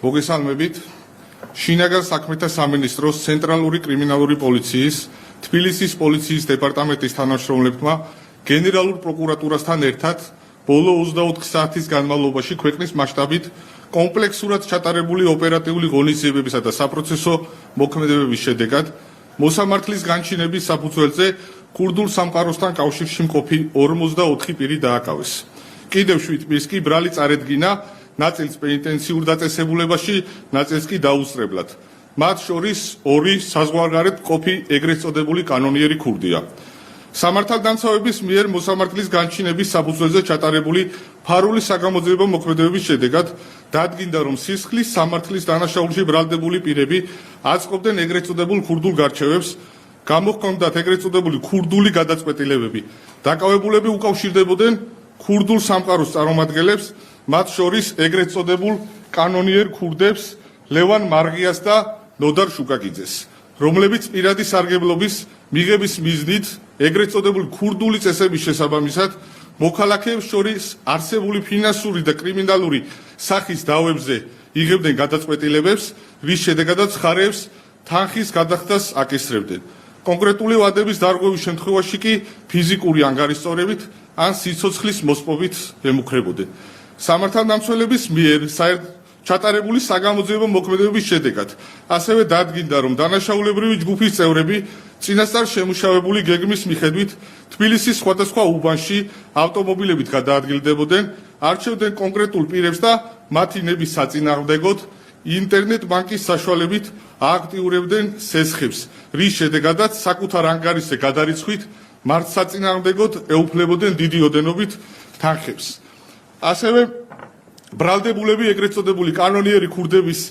მოგესალმებით. შინაგან საქმეთა სამინისტროს ცენტრალური კრიმინალური პოლიციის, თბილისის პოლიციის დეპარტამენტის თანამშრომლებმა გენერალურ პროკურატურასთან ერთად ბოლო 24 საათის განმავლობაში ქვეყნის მასშტაბით კომპლექსურად ჩატარებული ოპერატიული ღონისძიებებისა და საპროცესო მოქმედებების შედეგად მოსამართლის განჩინების საფუძველზე ქურდულ სამყაროსთან კავშირში მყოფი 44 პირი დააკავეს. კიდევ 7 პირს კი ბრალი წარედგინა, ნაწილს პენიტენციურ დაწესებულებაში, ნაწილს კი დაუსწრებლად. მათ შორის 2 საზღვარგარეთ მყოფი ეგრეთ წოდებული კანონიერი ქურდია. სამართალდამცავების მიერ მოსამართლის განჩინების საფუძველზე ჩატარებული ფარული საგამოძიებო მოქმედებების შედეგად დადგინდა, რომ სისხლის სამართლის დანაშაულში ბრალდებული პირები აწყობდნენ ეგრეთ წოდებულ ქურდულ გარჩევებს, გამოჰქონდათ ეგრეთ წოდებული ქურდული გადაწყვეტილებები. დაკავებულები უკავშირდებოდნენ ქურდულ სამყაროს წარმომადგენლებს, მათ შორის ეგრეთ წოდებულ კანონიერ ქურდებს ლევან მარღიას და ნოდარ შუკაკიძეს, რომლებიც პირადი სარგებლობის მიღების მიზნით ეგრეთ წოდებული ქურდული წესების შესაბამისად მოქალაქეებს შორის არსებული ფინანსური და კრიმინალური სახის დავებზე იღებდნენ გადაწყვეტილებებს, რის შედეგადაც ხარებს თანხის გადახდას აკისრებდნენ. კონკრეტული ვადების დარღვევის შემთხვევაში კი ფიზიკური ანგარიშწორებით ან სიცოცხლის მოსპობით ემუქრებოდნენ. სამართალდამცველების მიერ ჩატარებული საგამოძიებო მოქმედებების შედეგად ასევე დადგინდა, რომ დანაშაულებრივი ჯგუფის წევრები წინასწარ შემუშავებული გეგმის მიხედვით თბილისის სხვადასხვა უბანში ავტომობილებით გადაადგილდებოდნენ, არჩევდნენ კონკრეტულ პირებს და მათი ნების საწინააღმდეგოდ ინტერნეტ ბანკის საშუალებით ააქტიურებდნენ სესხებს, რის შედეგადაც საკუთარ ანგარიშზე გადარიცხვით მათ საწინააღმდეგოდ ეუფლებოდნენ დიდი ოდენობით თანხებს. ასევე ბრალდებულები ეგრეთ წოდებული კანონიერი ქურდების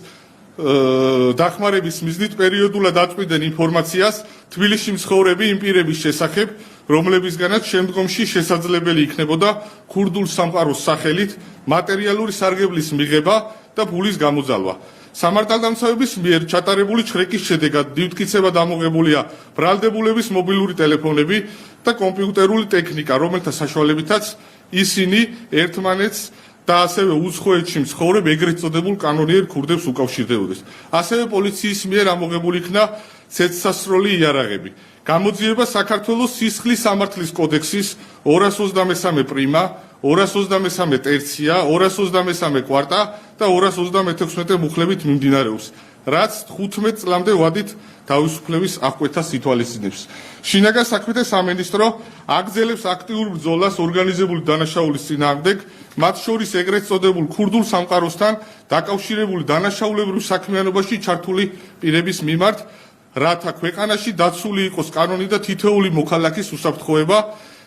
დახმარების მიზნით პერიოდულად აწვდიდნენ ინფორმაციას თბილისში მცხოვრები იმ პირების შესახებ, რომლებისგანაც შემდგომში შესაძლებელი იქნებოდა ქურდულ სამყაროს სახელით მატერიალური სარგებლის მიღება და ფულის გამოძალვა. სამართალდამცავების მიერ ჩატარებული ჩხრეკის შედეგად დიდმტკიცება დამოღებულია ბრალდებულების მობილური ტელეფონები და კომპიუტერული ტექნიკა, რომელთა საშუალებითაც ისინი ერთმანეთს და ასევე უცხოეთში მცხოვრებ ეგრეთ წოდებულ კანონიერ ქურდებს უკავშირდებოდნენ. ასევე პოლიციის მიერ ამოღებული იქნა ცეცხლსასროლი იარაღები. გამოძიება საქართველოს სისხლის სამართლის კოდექსის 223 პრიმა, 223 ტერცია, 223 კვარტა და 236 მუხლებით მიმდინარეობს, რაც 15 წლამდე ვადით თავისუფლების აღკვეთას ითვალისწინებს. შინაგან საქმეთა სამინისტრო აგრძელებს აქტიურ ბრძოლას ორგანიზებული დანაშაულის წინააღმდეგ, მათ შორის ეგრეთ წოდებულ ქურდულ სამყაროსთან დაკავშირებული დანაშაულებრივ საქმიანობაში ჩართული პირების მიმართ, რათა ქვეყანაში დაცული იყოს კანონი და თითოეული მოქალაქის უსაფრთხოება.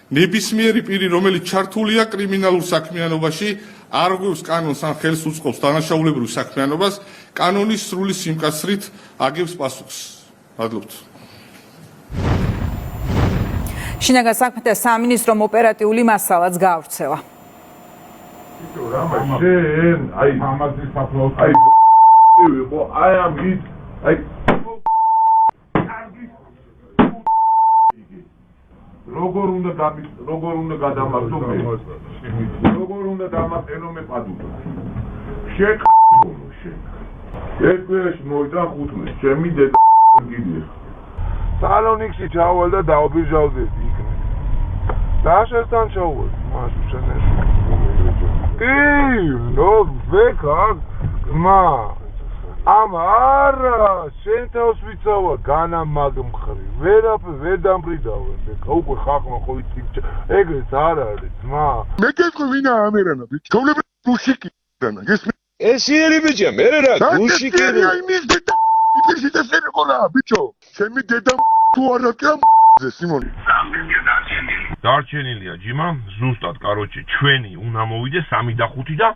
ნებისმიერი პირი, რომელიც ჩართულია კრიმინალურ საქმიანობაში, არ ღვევს კანონს ან ხელს უწყობს დანაშაულებრივ საქმიანობას, კანონის სრული სიმკაცრით აგებს პასუხს. მადლობთ. შინაგან საქმეთა სამინისტრომ ოპერატიული მასალაც გაავრცელა. შენ აი ამაზის საფლავს აი ვიყო აი ამ ის აი როგორ უნდა გადამართო მე როგორ უნდა დამატენო მე პადუდა შეკვეში მოიდა 5 წელი ჩემი დედა გიდია სალონიქსი ჩავალ და დაობირჟავდები იქნებ დაშესთან ჩავალ მასუ შენეში ნო ვეკა მა ამარა შენ თავს ვიცავა განამაგმხრი ვერაფერ ვერ დამბრიდავე ვეკა უკვე ხახმა ხო იცი ეგრეც არ არის მა მე გეტყვი ვინა ამერანა ბიჭო თოვლები გუშიკი დანა ეს იერი ბიჭია მე რა გუშიკი იმის დედა იფიში და სერყოლა ბიჭო ჩემი დედა თუ არა კი სიმონი დარჩენილია ჯიმა ზუსტად კაროჩე ჩვენი უნდა მოვიდეს 3 და 5 და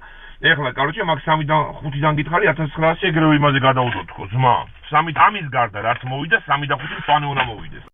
ეხლა კაროჩე მაგ 3 და 5-დან გითხარი 1900 ეგრევე იმაზე გადაუძოთ ხო ძმა 3 ამის გარდა რაც მოვიდა 3 და 5 პანე უნდა მოვიდეს